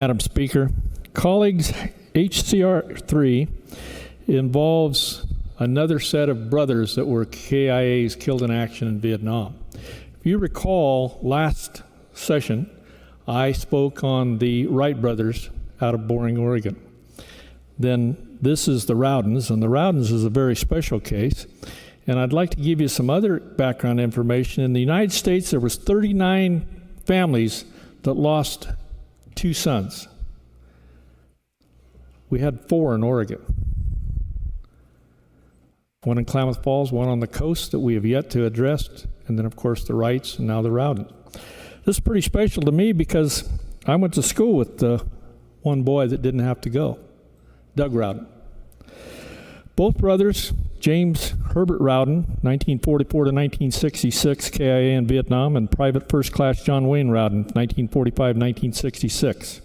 Madam Speaker, colleagues, HCR3 involves another set of brothers that were KIAs killed in action in Vietnam. If you recall, last session, I spoke on the Wright brothers out of Boring, Oregon. Then this is the Rowdens, and the Rowdens is a very special case. And I'd like to give you some other background information. In the United States, there was 39 families that lost 2 sons. We had 4 in Oregon. One in Klamath Falls, one on the coast that we have yet to address, and then of course the Wrights and now the Rowdens. This is pretty special to me because I went to school with the one boy that didn't have to go, Doug Rowden. Both brothers, James Herbert Rowden, 1944 to 1966, KIA in Vietnam, and Private First Class John Wayne Rowden, 1945-1966.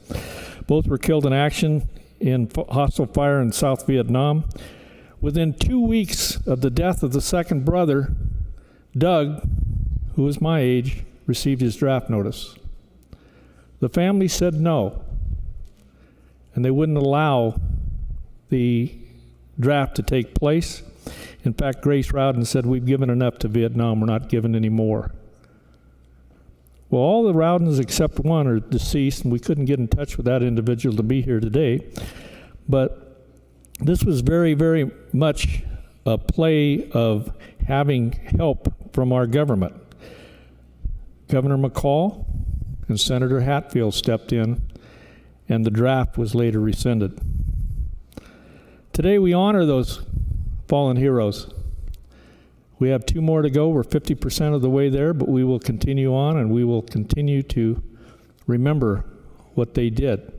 Both were killed in action in hostile fire in South Vietnam. Within 2 weeks of the death of the second brother, Doug, who was my age, received his draft notice. The family said no, and they wouldn't allow the draft to take place. In fact, Grace Rowden said, "We've given enough to Vietnam, we're not giving any more." Well, all the Rowdens except one are deceased, and we couldn't get in touch with that individual to be here today. But this was very, very much a play of having help from our government. Governor McCall and Senator Hatfield stepped in, and the draft was later rescinded. Today we honor those fallen heroes. We have 2 more to go. We're 50% of the way there, but we will continue on, and we will continue to remember what they did.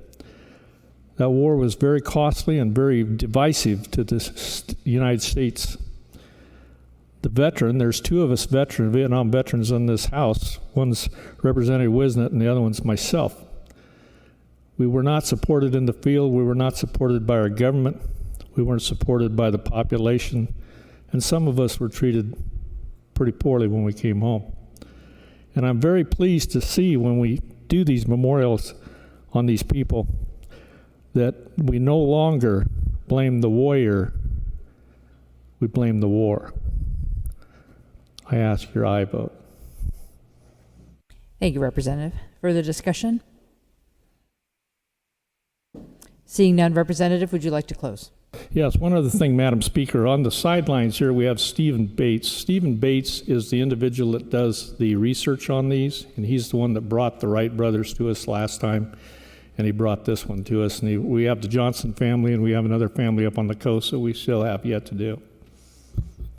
That war was very costly and very divisive to the United States. The veteran, there's 2 of us Vietnam veterans in this House. One's Representative Wisnett and the other one's myself. We were not supported in the field. We were not supported by our government. We weren't supported by the population. And some of us were treated pretty poorly when we came home. And I'm very pleased to see when we do these memorials on these people that we no longer blame the warrior, we blame the war. I ask your aye vote. Thank you, Representative. Further discussion? Seeing none, Representative, would you like to close? Yes, one other thing, Madam Speaker. On the sidelines here, we have Stephen Bates. Stephen Bates is the individual that does the research on these, and he's the one that brought the Wright brothers to us last time, and he brought this one to us. And we have the Johnson family, and we have another family up on the coast that we still have yet to do.